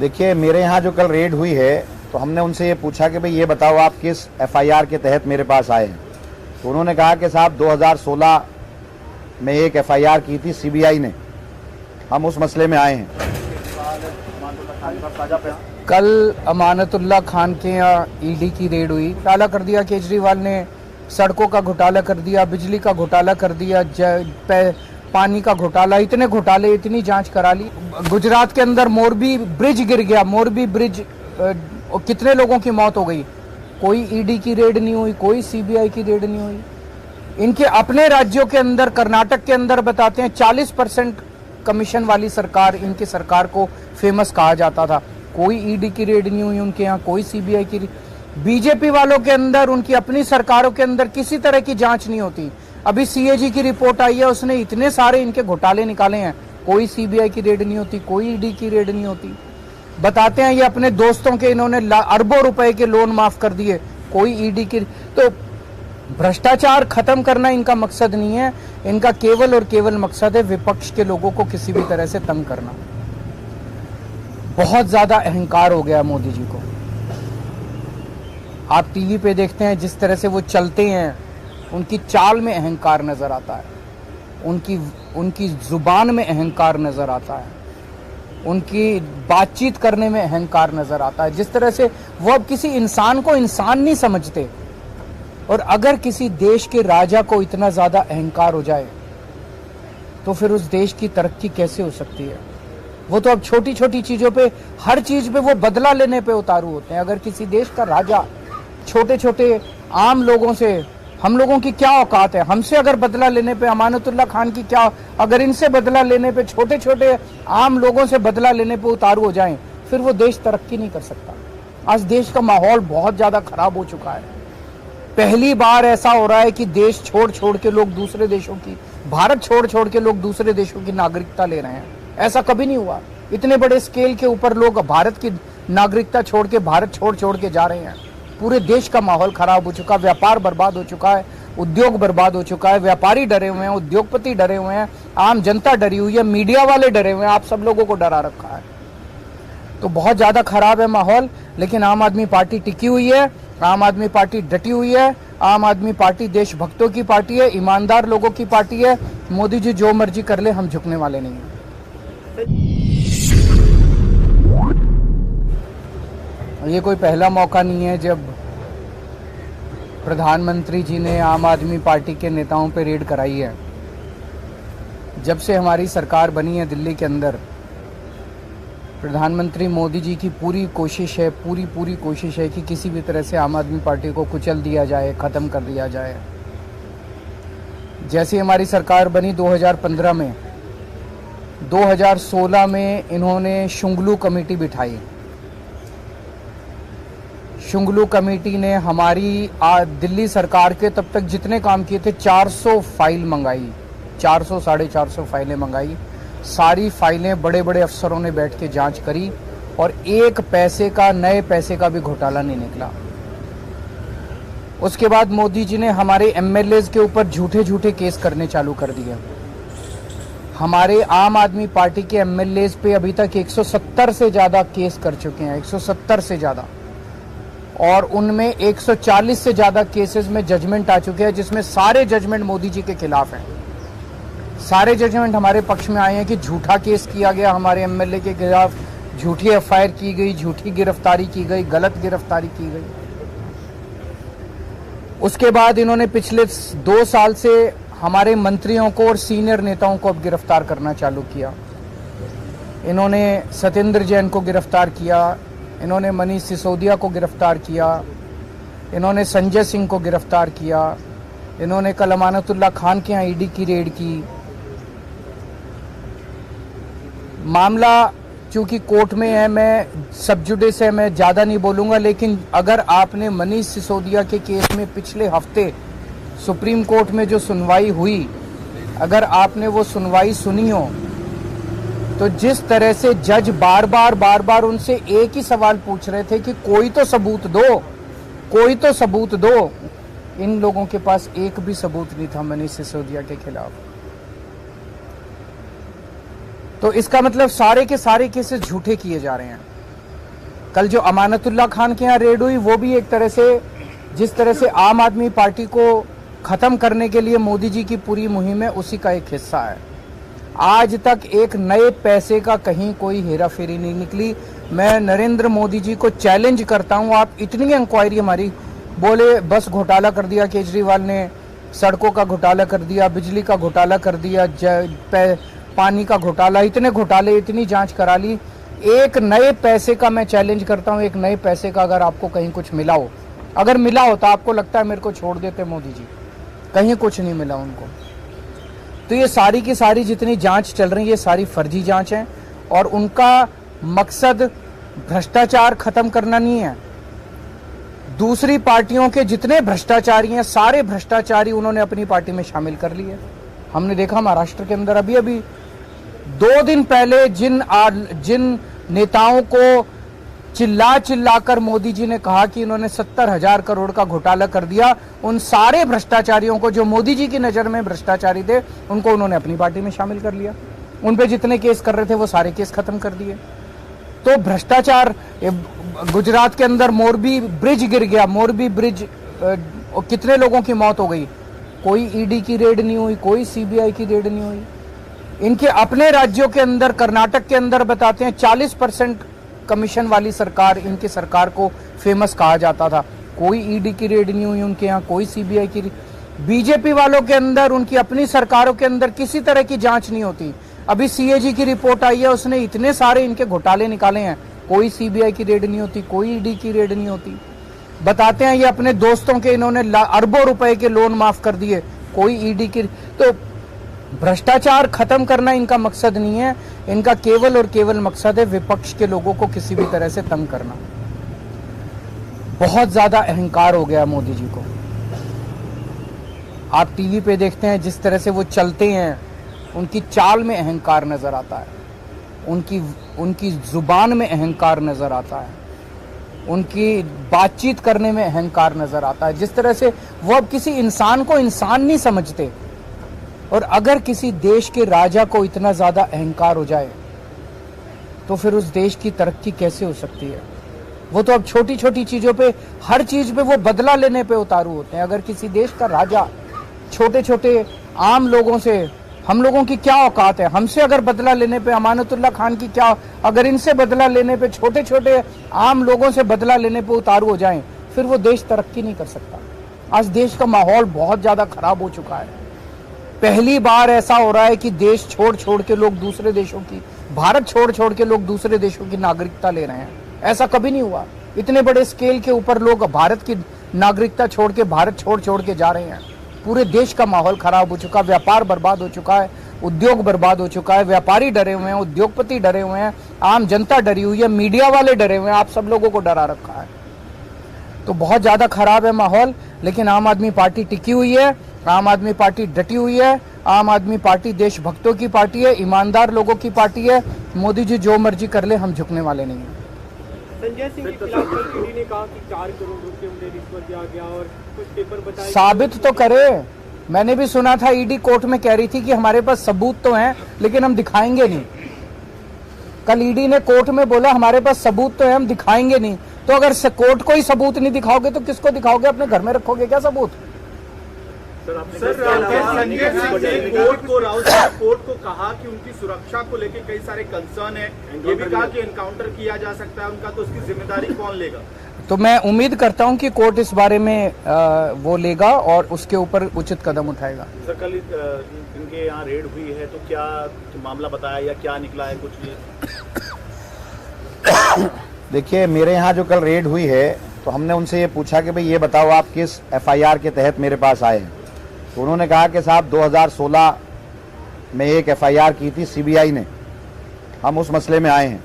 देखिए, मेरे यहाँ जो कल रेड हुई है तो हमने उनसे ये पूछा कि भाई ये बताओ आप किस एफआईआर के तहत मेरे पास आए हैं। तो उन्होंने कहा कि साहब 2016 में एक एफआईआर की थी सीबीआई ने, हम उस मसले में आए हैं। कल अमानतुल्लाह खान के यहाँ ईडी की रेड हुई, घोटाला कर दिया केजरीवाल ने, सड़कों का घोटाला कर दिया, बिजली का घोटाला कर दिया, पानी का घोटाला, इतने घोटाले, इतनी जांच करा ली। गुजरात के अंदर मोरबी ब्रिज गिर गया, मोरबी ब्रिज, कितने लोगों की मौत हो गई, कोई ईडी की रेड नहीं हुई, कोई सीबीआई की रेड नहीं हुई। इनके अपने राज्यों के अंदर, कर्नाटक के अंदर बताते हैं 40% कमीशन वाली सरकार, इनकी सरकार को फेमस कहा जाता था, कोई ईडी की रेड नहीं हुई उनके यहाँ, कोई सीबीआई की। बीजेपी वालों के अंदर, उनकी अपनी सरकारों के अंदर किसी तरह की जांच नहीं होती। अभी सीएजी की रिपोर्ट आई है, उसने इतने सारे इनके घोटाले निकाले हैं, कोई सीबीआई की रेड नहीं होती, कोई ईडी की रेड नहीं होती। बताते हैं ये अपने दोस्तों के इन्होंने अरबों रुपए के लोन माफ कर दिए, कोई ईडी की। तो भ्रष्टाचार खत्म करना इनका मकसद नहीं है, इनका केवल और केवल मकसद है विपक्ष के लोगों को किसी भी तरह से तंग करना। बहुत ज्यादा अहंकार हो गया मोदी जी को। आप टीवी पे देखते हैं जिस तरह से वो चलते हैं, उनकी चाल में अहंकार नजर आता है, उनकी जुबान में अहंकार नजर आता है, उनकी बातचीत करने में अहंकार नजर आता है। जिस तरह से वो अब किसी इंसान को इंसान नहीं समझते। और अगर किसी देश के राजा को इतना ज्यादा अहंकार हो जाए तो फिर उस देश की तरक्की कैसे हो सकती है। वो तो अब छोटी छोटी चीजों पे, हर चीज पे वो बदला लेने पे उतारू होते हैं। अगर किसी देश का राजा छोटे छोटे आम लोगों से, हम लोगों की क्या औकात है, हमसे अगर बदला लेने पे, अमानतुल्लाह खान की क्या, अगर इनसे बदला लेने पे, छोटे छोटे आम लोगों से बदला लेने पे उतारू हो जाएं, फिर वो देश तरक्की नहीं कर सकता। आज देश का माहौल बहुत ज्यादा खराब हो चुका है। पहली बार ऐसा हो रहा है कि देश छोड़ छोड़ के लोग दूसरे देशों की, भारत छोड़ छोड़ के लोग दूसरे देशों की नागरिकता ले रहे हैं। ऐसा कभी नहीं हुआ। इतने बड़े स्केल के ऊपर लोग भारत की नागरिकता छोड़ के, भारत छोड़ छोड़ के जा रहे हैं। पूरे देश का माहौल खराब हो चुका, व्यापार बर्बाद हो चुका है, उद्योग बर्बाद हो चुका है, व्यापारी डरे हुए हैं, उद्योगपति डरे हुए हैं, आम जनता डरी हुई है, मीडिया वाले डरे हुए हैं, आप सब लोगों को डरा रखा है। तो बहुत ज्यादा खराब है माहौल। लेकिन आम आदमी पार्टी टिकी हुई है, आम आदमी पार्टी डटी हुई है, आम आदमी पार्टी देशभक्तों की पार्टी है, ईमानदार लोगों की पार्टी है। मोदी जी जो मर्जी कर ले, हम झुकने वाले नहीं हैं। ये कोई पहला मौका नहीं है जब प्रधानमंत्री जी ने आम आदमी पार्टी के नेताओं पे रेड कराई है। जब से हमारी सरकार बनी है दिल्ली के अंदर, प्रधानमंत्री मोदी जी की पूरी कोशिश है, पूरी कोशिश है कि किसी भी तरह से आम आदमी पार्टी को कुचल दिया जाए, ख़त्म कर दिया जाए। जैसे हमारी सरकार बनी 2015 में, 2016 में इन्होंने शुंगलू कमेटी बिठाई। शुंगलू कमेटी ने हमारी दिल्ली सरकार के तब तक जितने काम किए थे 400 फाइल मंगाई, 400 साढ़े 400 फाइलें मंगाई। सारी फाइलें बड़े बड़े अफसरों ने बैठ के जांच करी और एक पैसे का, नए पैसे का भी घोटाला नहीं निकला। उसके बाद मोदी जी ने हमारे एमएलएज के ऊपर झूठे झूठे केस करने चालू कर दिए। हमारे आम आदमी पार्टी के एमएलएज पे अभी तक 170 से ज्यादा केस कर चुके हैं, 170 से ज्यादा, और उनमें 140 से ज्यादा केसेस में जजमेंट आ चुके हैं, जिसमें सारे जजमेंट मोदी जी के खिलाफ हैं। सारे जजमेंट हमारे पक्ष में आए हैं कि झूठा केस किया गया हमारे एमएलए के खिलाफ, झूठी एफआईआर की गई, झूठी गिरफ्तारी की गई, गलत गिरफ्तारी की गई। उसके बाद इन्होंने पिछले 2 साल से हमारे मंत्रियों को और सीनियर नेताओं को अब गिरफ्तार करना चालू किया। इन्होंने सत्येंद्र जैन को गिरफ्तार किया, इन्होंने मनीष सिसोदिया को गिरफ्तार किया, इन्होंने संजय सिंह को गिरफ्तार किया, इन्होंने कल अमानतुल्लाह खान के यहाँ ईडी की रेड की। मामला चूंकि कोर्ट में है, मैं सब जुडिस है, मैं ज़्यादा नहीं बोलूँगा, लेकिन अगर आपने मनीष सिसोदिया के केस में पिछले हफ्ते सुप्रीम कोर्ट में जो सुनवाई हुई, अगर आपने वो सुनवाई सुनी हो, तो जिस तरह से जज बार बार उनसे एक ही सवाल पूछ रहे थे कि कोई तो सबूत दो, कोई तो सबूत दो। इन लोगों के पास एक भी सबूत नहीं था मनीष सिसोदिया के खिलाफ। तो इसका मतलब सारे के सारे केसेस झूठे किए जा रहे हैं। कल जो अमानतुल्लाह खान के यहाँ रेड हुई वो भी एक तरह से, जिस तरह से आम आदमी पार्टी को खत्म करने के लिए मोदी जी की पूरी मुहिम है, उसी का एक हिस्सा है। आज तक एक नए पैसे का कहीं कोई हेराफेरी नहीं निकली। मैं नरेंद्र मोदी जी को चैलेंज करता हूं, आप इतनी इंक्वायरी हमारी, बोले बस घोटाला कर दिया केजरीवाल ने, सड़कों का घोटाला कर दिया, बिजली का घोटाला कर दिया, पानी का घोटाला, इतने घोटाले, इतनी जांच करा ली। एक नए पैसे का मैं चैलेंज करता हूं, एक नए पैसे का अगर आपको कहीं कुछ मिला हो, अगर मिला हो तो आपको लगता है मेरे को छोड़ देते मोदी जी, कहीं कुछ नहीं मिला उनको। तो ये सारी की सारी जितनी जांच चल रही है, ये सारी फर्जी जांच है और उनका मकसद भ्रष्टाचार खत्म करना नहीं है। दूसरी पार्टियों के जितने भ्रष्टाचारी हैं, सारे भ्रष्टाचारी उन्होंने अपनी पार्टी में शामिल कर लिए। हमने देखा महाराष्ट्र के अंदर अभी 2 दिन पहले जिन नेताओं को चिल्लाकर मोदी जी ने कहा कि इन्होंने 70,000 करोड़ का घोटाला कर दिया, उन सारे भ्रष्टाचारियों को, जो मोदी जी की नजर में भ्रष्टाचारी थे, उनको उन्होंने अपनी पार्टी में शामिल कर लिया। उन पे जितने केस कर रहे थे वो सारे केस खत्म कर दिए। तो भ्रष्टाचार, गुजरात के अंदर मोरबी ब्रिज गिर गया, मोरबी ब्रिज, कितने लोगों की मौत हो गई, कोई ईडी की रेड नहीं हुई, कोई सीबीआई की रेड नहीं हुई। इनके अपने राज्यों के अंदर, कर्नाटक के अंदर बताते हैं 40% कमीशन वाली सरकार, इनकी सरकार को फेमस कहा जाता था, कोई ईडी की रेड नहीं हुई उनके यहाँ, कोई सीबीआई की। बीजेपी वालों के अंदर, उनकी अपनी सरकारों के अंदर किसी तरह की जांच नहीं होती। अभी सीएजी की रिपोर्ट आई है, उसने इतने सारे इनके घोटाले निकाले हैं, कोई सीबीआई की रेड नहीं होती, कोई ईडी की रेड नहीं होती। बताते हैं ये अपने दोस्तों के इन्होंने अरबों रुपए के लोन माफ कर दिए, कोई ईडी की। तो भ्रष्टाचार खत्म करना इनका मकसद नहीं है, इनका केवल और केवल मकसद है विपक्ष के लोगों को किसी भी तरह से तंग करना। बहुत ज्यादा अहंकार हो गया मोदी जी को। आप टीवी पे देखते हैं जिस तरह से वो चलते हैं, उनकी चाल में अहंकार नजर आता है, उनकी जुबान में अहंकार नजर आता है, उनकी बातचीत करने में अहंकार नजर आता है। जिस तरह से वो अब किसी इंसान को इंसान नहीं समझते। और अगर किसी देश के राजा को इतना ज्यादा अहंकार हो जाए तो फिर उस देश की तरक्की कैसे हो सकती है। वो तो अब छोटी छोटी चीजों पे, हर चीज पे वो बदला लेने पे उतारू होते हैं। अगर किसी देश का राजा छोटे छोटे आम लोगों से, हम लोगों की क्या औकात है, हमसे अगर बदला लेने पे, अमानतुल्लाह खान की क्या, अगर इनसे बदला लेने पे, छोटे छोटे आम लोगों से बदला लेने पे उतारू हो जाएं, फिर वो देश तरक्की नहीं कर सकता। आज देश का माहौल बहुत ज्यादा खराब हो चुका है। पहली बार ऐसा हो रहा है कि देश छोड़ छोड़ के लोग दूसरे देशों की, भारत छोड़ के लोग दूसरे देशों की नागरिकता ले रहे हैं। ऐसा कभी नहीं हुआ। इतने बड़े स्केल के ऊपर लोग भारत की नागरिकता छोड़ के, भारत छोड़ के जा रहे हैं। पूरे देश का माहौल खराब हो चुका है, व्यापार बर्बाद हो चुका है, उद्योग बर्बाद हो चुका है, व्यापारी डरे हुए हैं, उद्योगपति डरे हुए हैं, आम जनता डरी हुई है, मीडिया वाले डरे हुए हैं, आप सब लोगों को डरा रखा है। तो बहुत ज्यादा खराब है माहौल। लेकिन आम आदमी पार्टी टिकी हुई है, आम आदमी पार्टी डटी हुई है। आम आदमी पार्टी देशभक्तों की पार्टी है, ईमानदार लोगों की पार्टी है। मोदी जी जो मर्जी कर ले, हम झुकने वाले नहीं हैं। संजय सिंह के खिलाफ कल ईडी ने कहा कि 4 करोड़ रुपए उन्हें रिश्वत दिया गया और कुछ पेपर बताए। साबित तो करे। मैंने भी सुना था ईडी कोर्ट में कह रही थी कि हमारे पास सबूत तो हैं लेकिन हम दिखाएंगे नहीं। कल ईडी ने कोर्ट में बोला हमारे पास सबूत तो है, हम दिखाएंगे नहीं। तो अगर कोर्ट को ही सबूत नहीं दिखाओगे तो किसको दिखाओगे? अपने घर में रखोगे क्या सबूत? सर संजय सिंह ने कोर्ट को कहा कि उनकी सुरक्षा को लेकर कई सारे कंसर्न है। ये भी कहा कि एनकाउंटर किया जा सकता है उनका, तो उसकी जिम्मेदारी कौन लेगा? तो मैं उम्मीद करता हूं कि कोर्ट इस बारे में वो लेगा और उसके ऊपर उचित कदम उठाएगा। सर कल इनके यहाँ रेड हुई है तो क्या मामला बताया या क्या निकला है कुछ? देखिए, मेरे यहाँ जो कल रेड हुई है तो हमने उनसे ये पूछा कि भाई ये बताओ आप किस एफआईआर के तहत मेरे पास आए हैं। तो उन्होंने कहा कि साहब 2016 में एक एफआईआर की थी सीबीआई ने, हम उस मसले में आए हैं।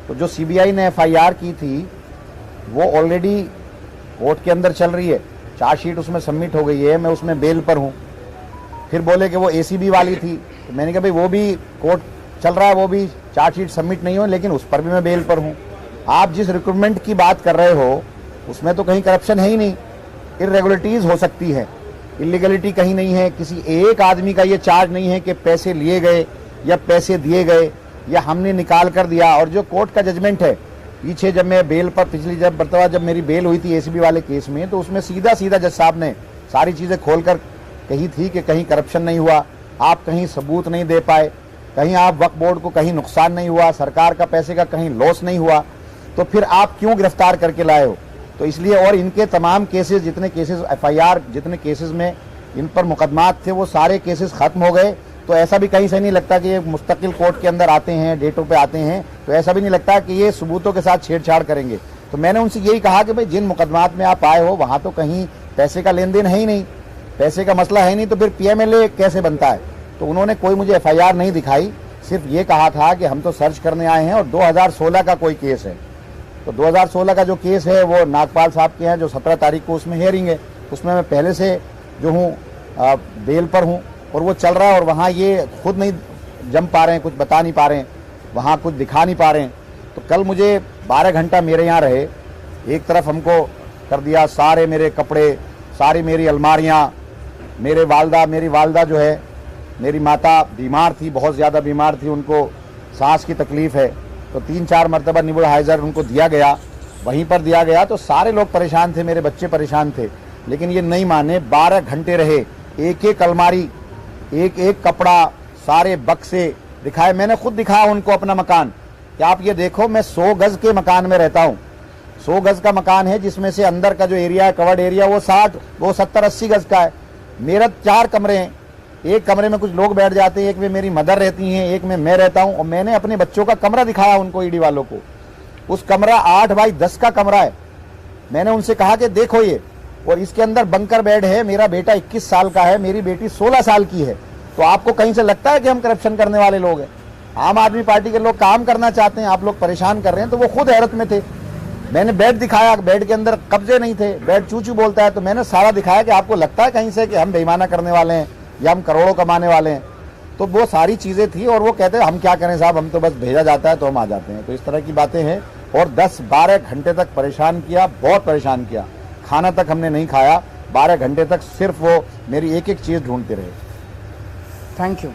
तो जो सीबीआई ने एफआईआर की थी वो ऑलरेडी कोर्ट के अंदर चल रही है, चार्जशीट उसमें सबमिट हो गई है, मैं उसमें बेल पर हूँ। फिर बोले कि वो एसीबी वाली थी, तो मैंने कहा भाई वो भी कोर्ट चल रहा है, वो भी चार्जशीट सबमिट नहीं हो, लेकिन उस पर भी मैं बेल पर हूँ। आप जिस रिक्रूटमेंट की बात कर रहे हो उसमें तो कहीं करप्शन है ही नहीं। इरेगुलरिटीज हो सकती है, इलीगलिटी कहीं नहीं है। किसी एक आदमी का ये चार्ज नहीं है कि पैसे लिए गए या पैसे दिए गए या हमने निकाल कर दिया। और जो कोर्ट का जजमेंट है पीछे जब मैं बेल पर पिछली जब मेरी बेल हुई थी एसीबी वाले केस में, तो उसमें सीधा सीधा जज साहब ने सारी चीज़ें खोलकर कही थी कि कहीं करप्शन नहीं हुआ, आप कहीं सबूत नहीं दे पाए, कहीं आप वक्फ बोर्ड को कहीं नुकसान नहीं हुआ, सरकार का पैसे का कहीं लॉस नहीं हुआ, तो फिर आप क्यों गिरफ्तार करके लाए हो। तो इसलिए, और इनके तमाम केसेस, जितने केसेस एफआईआर, जितने केसेस में इन पर मुकदमात थे, वो सारे केसेस खत्म हो गए। तो ऐसा भी कहीं से नहीं लगता कि ये मुस्तकिल कोर्ट के अंदर आते हैं, डेटों पे आते हैं, तो ऐसा भी नहीं लगता कि ये सबूतों के साथ छेड़छाड़ करेंगे। तो मैंने उनसे यही कहा कि भाई जिन मुकदमात में आप आए हो वहाँ तो कहीं पैसे का लेन देन है ही नहीं, पैसे का मसला है नहीं, तो फिर पीएमएलए कैसे बनता है। तो उन्होंने कोई मुझे एफआईआर नहीं दिखाई, सिर्फ ये कहा था कि हम तो सर्च करने आए हैं और 2016 का कोई केस है। तो 2016 का जो केस है वो नागपाल साहब के हैं, जो 17 तारीख को उसमें हियरिंग है, उसमें मैं पहले से जो हूँ बेल पर हूँ और वो चल रहा है। और वहाँ ये खुद नहीं जम पा रहे हैं, कुछ बता नहीं पा रहे हैं, वहाँ कुछ दिखा नहीं पा रहे हैं। तो कल मुझे 12 घंटा मेरे यहाँ रहे, एक तरफ हमको कर दिया, सारे मेरे कपड़े, सारी मेरी अलमारियाँ, मेरी वालदा जो है, मेरी माता बीमार थी, बहुत ज़्यादा बीमार थी, उनको सांस की तकलीफ़ है, तो 3-4 मरतबा नेबुलाइज़र उनको दिया गया, वहीं पर दिया गया। तो सारे लोग परेशान थे, मेरे बच्चे परेशान थे, लेकिन ये नहीं माने। 12 घंटे रहे, एक एक अलमारी, एक एक कपड़ा, सारे बक्से दिखाए। मैंने खुद दिखाया उनको अपना मकान कि आप ये देखो, मैं 100 गज के मकान में रहता हूँ। 100 गज का मकान है, जिसमें से अंदर का जो एरिया है, कवर्ड एरिया, वो 70-80 गज का है। मेरा 4 कमरे हैं, एक कमरे में कुछ लोग बैठ जाते हैं, एक में मेरी मदर रहती हैं, एक में मैं रहता हूं। और मैंने अपने बच्चों का कमरा दिखाया उनको, ईडी वालों को। उस कमरा 8 बाई 10 का कमरा है। मैंने उनसे कहा कि देखो ये, और इसके अंदर बंकर बेड है। मेरा बेटा 21 साल का है, मेरी बेटी 16 साल की है। तो आपको कहीं से लगता है कि हम करप्शन करने वाले लोग हैं? आम आदमी पार्टी के लोग काम करना चाहते हैं, आप लोग परेशान कर रहे हैं। तो वो खुद हैरत में थे। मैंने बेड दिखाया, बेड के अंदर कब्जे नहीं थे, बेड चू चू बोलता है। तो मैंने सारा दिखाया कि आपको लगता है कहीं से कि हम बेईमाना करने वाले हैं या हम करोड़ों कमाने वाले हैं। तो वो सारी चीज़ें थी, और वो कहते हैं हम क्या करें साहब, हम तो बस भेजा जाता है तो हम आ जाते हैं। तो इस तरह की बातें हैं। और 10-12 घंटे तक परेशान किया, बहुत परेशान किया। खाना तक हमने नहीं खाया, 12 घंटे तक सिर्फ वो मेरी एक एक चीज़ ढूंढते रहे। Thank you.